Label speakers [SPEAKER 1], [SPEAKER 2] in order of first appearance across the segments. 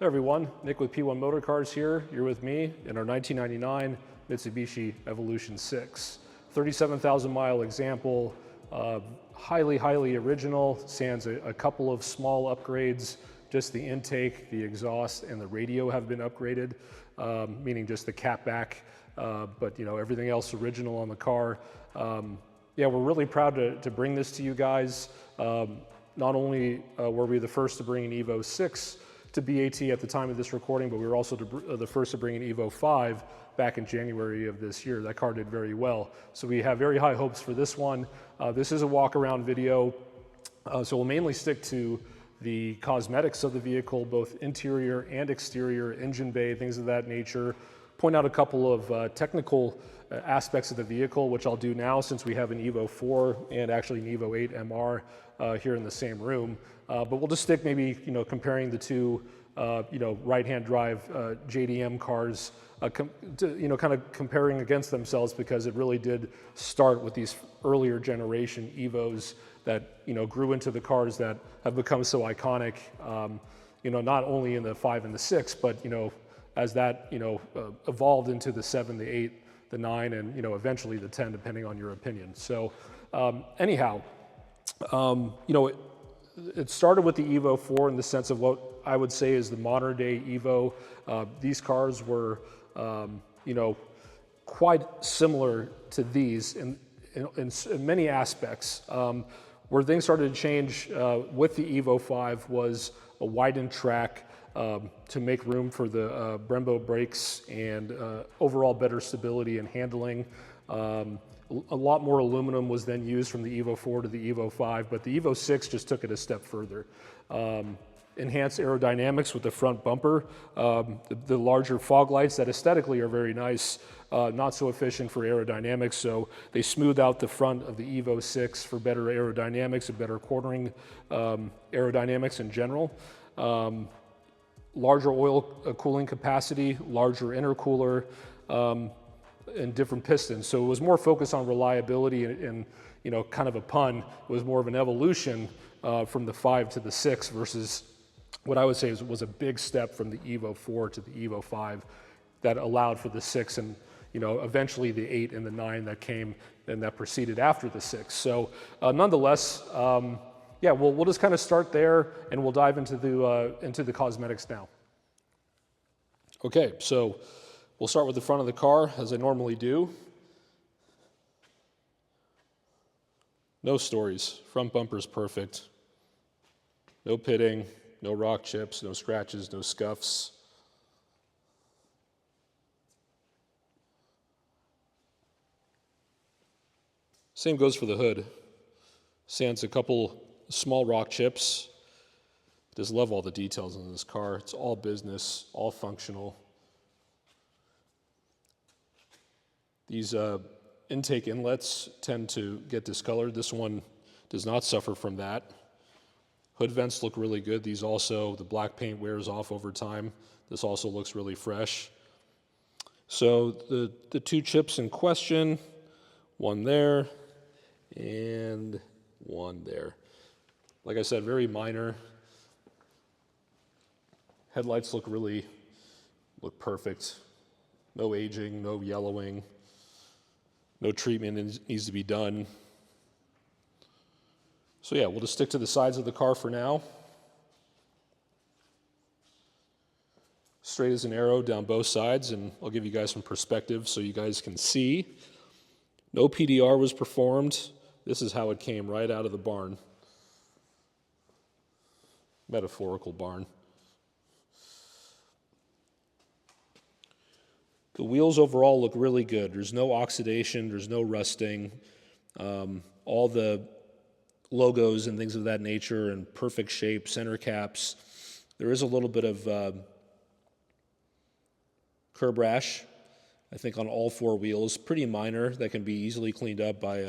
[SPEAKER 1] Hey everyone, Nick with P1 Motor Cars here. You're with me in our 1999 Mitsubishi Evolution 6. 37,000 mile example, highly original, sans a couple of small upgrades. Just the intake, the exhaust, and the radio have been upgraded, meaning just the catback, but you know, everything else original on the car. Yeah, we're really proud to bring this to you guys. Not only were we the first to bring an Evo 6 to BAT at the time of this recording, but we were also the first to bring an Evo 5 back in January of this year. That car did very well. So we have very high hopes for this one. This is a walk around video, so we'll mainly stick to the cosmetics of the vehicle, both interior and exterior, engine bay, things of that nature. Point out a couple of technical aspects of the vehicle, which I'll do now since we have an Evo 4 and actually an Evo 8 MR here in the same room. But we'll just stick maybe, you know, comparing the two, right-hand drive JDM cars, kind of comparing against themselves, because it really did start with these earlier generation Evos that, you know, grew into the cars that have become so iconic, not only in the 5 and the 6, but, you know, as that, evolved into the 7, the 8, the 9, and, you know, eventually the 10, depending on your opinion. So anyhow, it started with the Evo 4 in the sense of what I would say is the modern day Evo. These cars were, quite similar to these in many aspects. Where things started to change with the Evo 5 was a widened track to make room for the Brembo brakes and overall better stability and handling. A lot more aluminum was then used from the Evo 4 to the Evo 5, but the Evo 6 just took it a step further. Enhanced aerodynamics with the front bumper, the larger fog lights that aesthetically are very nice, not so efficient for aerodynamics, so they smooth out the front of the Evo 6 for better aerodynamics and better quartering aerodynamics in general. Larger oil cooling capacity, larger intercooler, and different pistons. So it was more focused on reliability and kind of a pun, it was more of an evolution from the 5 to the 6 versus what I would say was a big step from the Evo 4 to the Evo 5 that allowed for the 6 and, eventually the 8 and the 9 that came and that proceeded after the 6. So nonetheless, yeah, we'll just kind of start there and we'll dive into the cosmetics now. Okay, so we'll start with the front of the car, as I normally do. No stories. Front bumper's perfect. No pitting, no rock chips, no scratches, no scuffs. Same goes for the hood. Sans a couple small rock chips. Just love all the details in this car. It's all business, all functional. These intake inlets tend to get discolored. This one does not suffer from that. Hood vents look really good. These also, the black paint wears off over time. This also looks really fresh. So the two chips in question, one there and one there. Like I said, very minor. Headlights look perfect. No aging, no yellowing. No treatment needs to be done. So yeah, we'll just stick to the sides of the car for now. Straight as an arrow down both sides, and I'll give you guys some perspective so you guys can see. No PDR was performed. This is how it came right out of the barn. Metaphorical barn. The wheels overall look really good. There's no oxidation, there's no rusting. All the logos and things of that nature are in perfect shape, center caps. There is a little bit of curb rash, I think, on all four wheels. Pretty minor, that can be easily cleaned up by,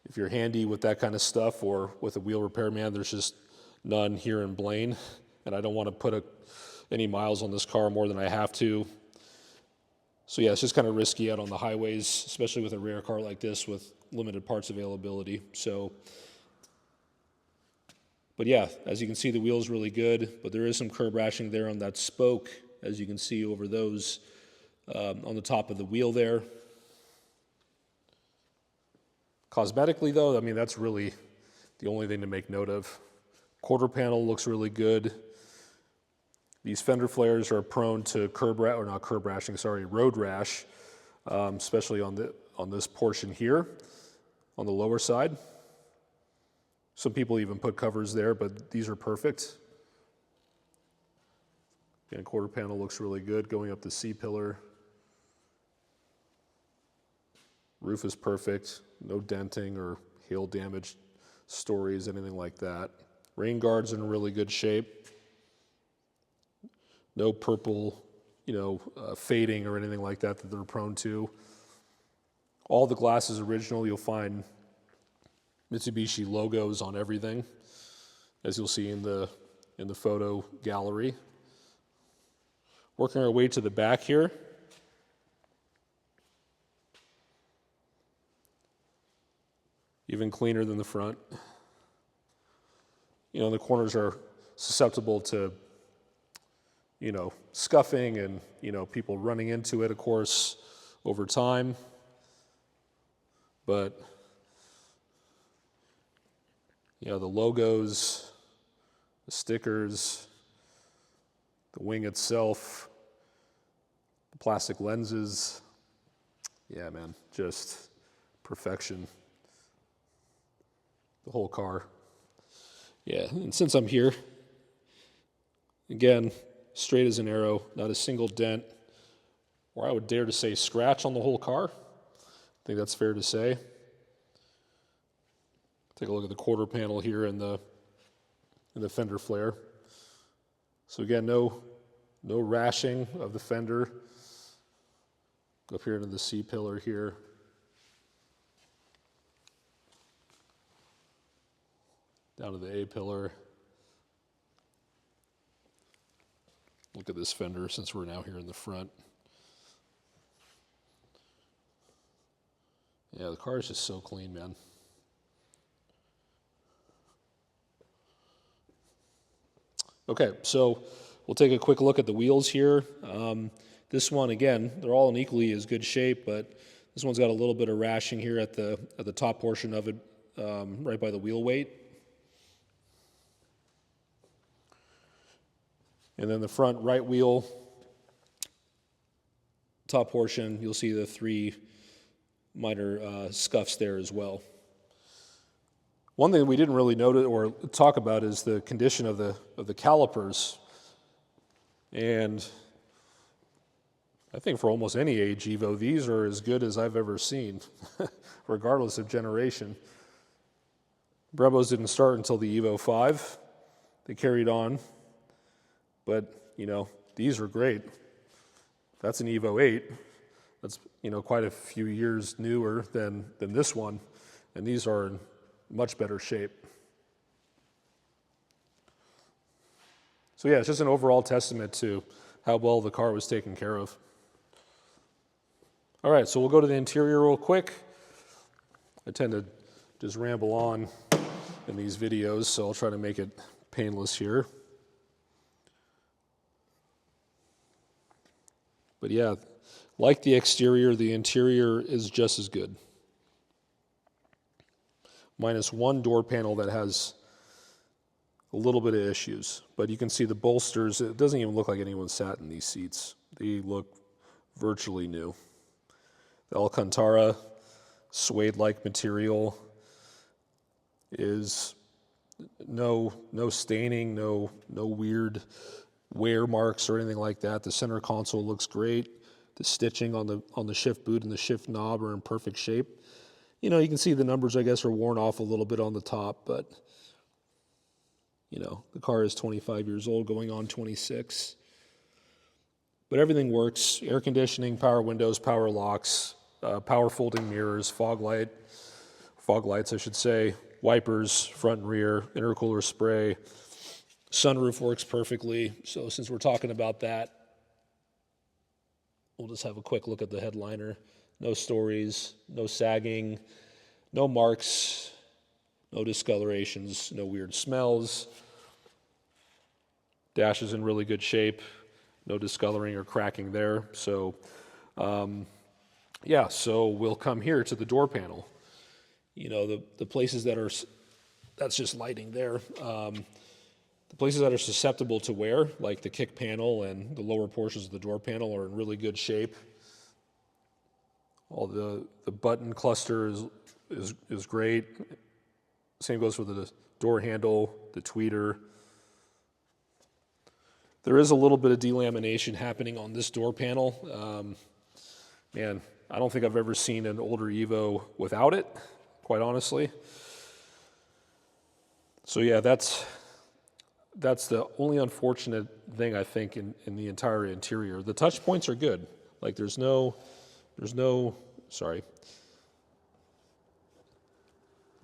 [SPEAKER 1] if you're handy with that kind of stuff or with a wheel repairman. There's just none here in Blaine, and I don't want to put any miles on this car more than I have to. So yeah, it's just kind of risky out on the highways, especially with a rare car like this with limited parts availability. So But yeah, as you can see, the wheel's really good, but there is some curb rashing there on that spoke, as you can see over those on the top of the wheel there. Cosmetically though, I mean, that's really the only thing to make note of. Quarter panel looks really good. These fender flares are prone to road rash, especially on this portion here, on the lower side. Some people even put covers there, but these are perfect. Again, quarter panel looks really good going up the C-pillar. Roof is perfect, no denting or hail damage stories, anything like that. Rain guards in really good shape. No purple, fading or anything like that they're prone to. All the glass is original. You'll find Mitsubishi logos on everything, as you'll see in the photo gallery. Working our way to the back here. Even cleaner than the front. The corners are susceptible to, scuffing and, people running into it, of course, over time. But, the logos, the stickers, the wing itself, the plastic lenses, yeah, man, just perfection. The whole car. Yeah, and since I'm here, again, straight as an arrow, not a single dent, or I would dare to say scratch on the whole car. I think that's fair to say. Take a look at the quarter panel here in the fender flare. So again, no rashing of the fender. Go up here into the C-pillar here. Down to the A-pillar. Look at this fender since we're now here in the front. Yeah, the car is just so clean, man. Okay, so we'll take a quick look at the wheels here. This one, again, they're all in equally as good shape, but this one's got a little bit of rashing here at the top portion of it, right by the wheel weight. And then the front right wheel, top portion, you'll see the 3 minor scuffs there as well. One thing we didn't really notice or talk about is the condition of the calipers. And I think for almost any age Evo, these are as good as I've ever seen, regardless of generation. Brembos didn't start until the Evo V. They carried on. But, these are great. That's an Evo VIII. That's, quite a few years newer than this one. And these are in much better shape. So yeah, it's just an overall testament to how well the car was taken care of. All right, so we'll go to the interior real quick. I tend to just ramble on in these videos, so I'll try to make it painless here. But yeah, like the exterior, the interior is just as good. Minus one door panel that has a little bit of issues. But you can see the bolsters, it doesn't even look like anyone sat in these seats. They look virtually new. The Alcantara suede-like material is no staining, no weird wear marks or anything like that. The center console looks great. The stitching on the shift boot and the shift knob are in perfect shape. You can see the numbers, I guess, are worn off a little bit on the top, but the car is 25 years old, going on 26. But everything works. Air conditioning, power windows, power locks, power folding mirrors, fog lights, I should say, wipers, front and rear, intercooler spray. Sunroof works perfectly. So since we're talking about that, we'll just have a quick look at the headliner. No stories, no sagging, no marks, No discolorations, no weird smells. Dash is in really good shape. No discoloring or cracking there. So, yeah, so we'll come here to the door panel. You know, the places that are, that's just lighting there. The places that are susceptible to wear, like the kick panel and the lower portions of the door panel, are in really good shape. All the button cluster is great. Same goes for the door handle, the tweeter. There is a little bit of delamination happening on this door panel. Man, I don't think I've ever seen an older Evo without it, quite honestly. So yeah, that's the only unfortunate thing I think in the entire interior. The touch points are good. Like there's no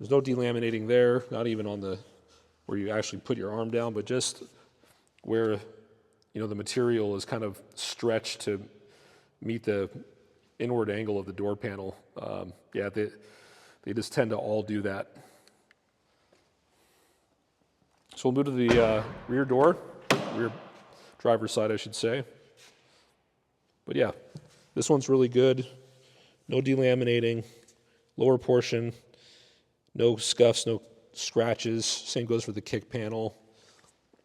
[SPEAKER 1] delaminating there, not even on the, where you actually put your arm down, but just where, you know, the material is kind of stretched to meet the inward angle of the door panel. Yeah, they just tend to all do that. So we'll move to the rear door, rear driver's side, I should say. But yeah, this one's really good. No delaminating, lower portion, no scuffs, no scratches. Same goes for the kick panel.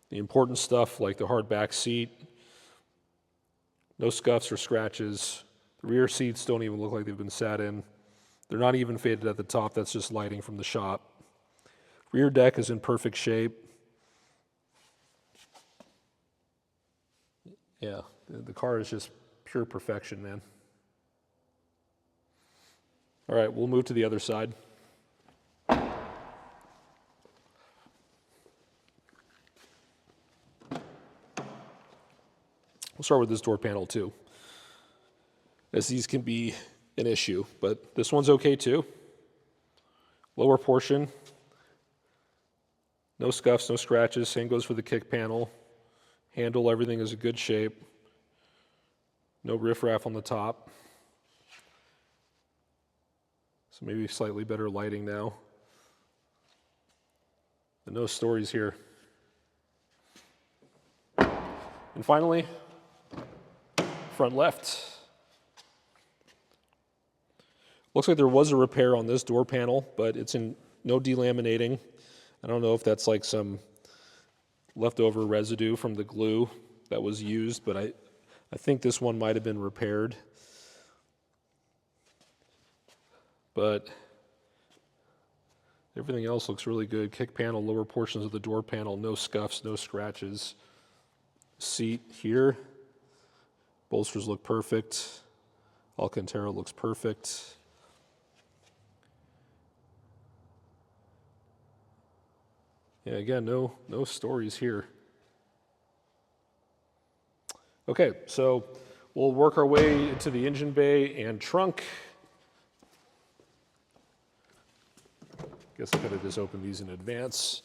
[SPEAKER 1] The important stuff like the hard back seat, no scuffs or scratches. The rear seats don't even look like they've been sat in. They're not even faded at the top. That's just lighting from the shop. Rear deck is in perfect shape. Yeah, the car is just pure perfection, man. All right, we'll move to the other side. We'll start with this door panel too, as these can be an issue, but this one's okay too. Lower portion, no scuffs, no scratches. Same goes for the kick panel. Handle, everything is in good shape. No riffraff on the top. So maybe slightly better lighting now. And no stories here. And finally, front left. Looks like there was a repair on this door panel, but it's in no delaminating. I don't know if that's like some leftover residue from the glue that was used, but I think this one might have been repaired. But everything else looks really good. Kick panel, lower portions of the door panel, no scuffs, no scratches. Seat here, bolsters look perfect. Alcantara looks perfect. Yeah, again, no stories here. Okay, so we'll work our way into the engine bay and trunk. Guess I could have just opened these in advance.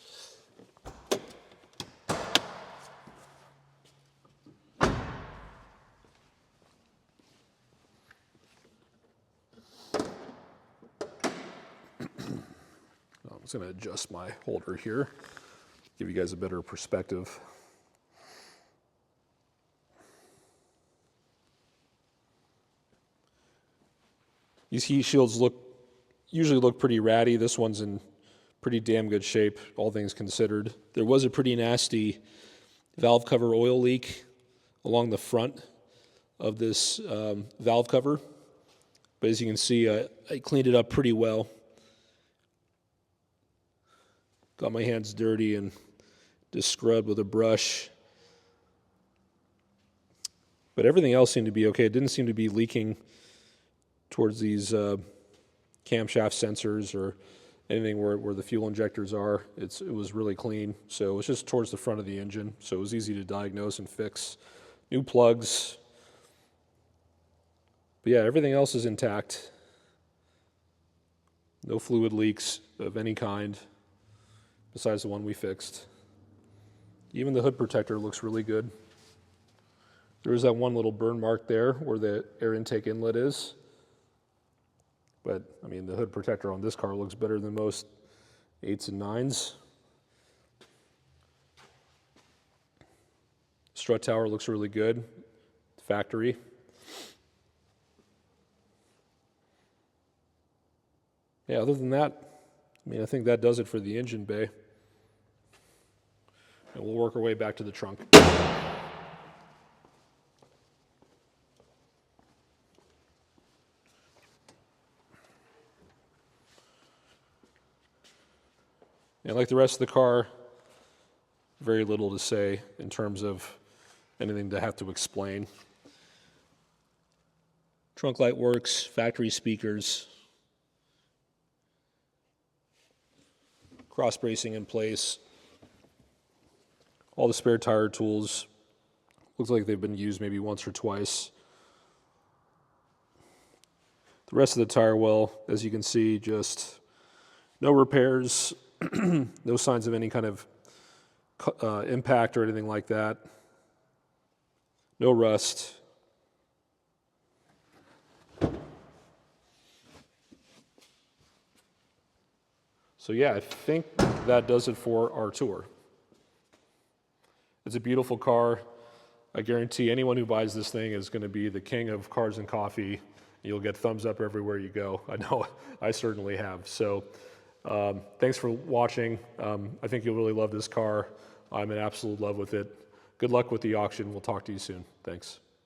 [SPEAKER 1] I'm just going to adjust my holder here, give you guys a better perspective. These heat shields usually look pretty ratty. This one's in pretty damn good shape, all things considered. There was a pretty nasty valve cover oil leak along the front of this valve cover. But as you can see, I cleaned it up pretty well. Got my hands dirty and just scrubbed with a brush. But everything else seemed to be okay. It didn't seem to be leaking towards these camshaft sensors or anything where the fuel injectors are. It was really clean. So it was just towards the front of the engine. So it was easy to diagnose and fix. New plugs. But yeah, everything else is intact. No fluid leaks of any kind besides the one we fixed. Even the hood protector looks really good. There is that one little burn mark there where the air intake inlet is. But, I mean, the hood protector on this car looks better than most 8s and 9s. Strut tower looks really good, factory. Yeah, other than that, I mean, I think that does it for the engine bay. And we'll work our way back to the trunk. And like the rest of the car, very little to say in terms of anything to have to explain. Trunk light works, factory speakers, cross bracing in place, all the spare tire tools. Looks like they've been used maybe once or twice. The rest of the tire well, as you can see, just no repairs, no signs of any kind of impact or anything like that. No rust. So yeah, I think that does it for our tour. It's a beautiful car. I guarantee anyone who buys this thing is going to be the king of cars and coffee. You'll get thumbs up everywhere you go. I know I certainly have. So thanks for watching. I think you'll really love this car. I'm in absolute love with it. Good luck with the auction. We'll talk to you soon. Thanks.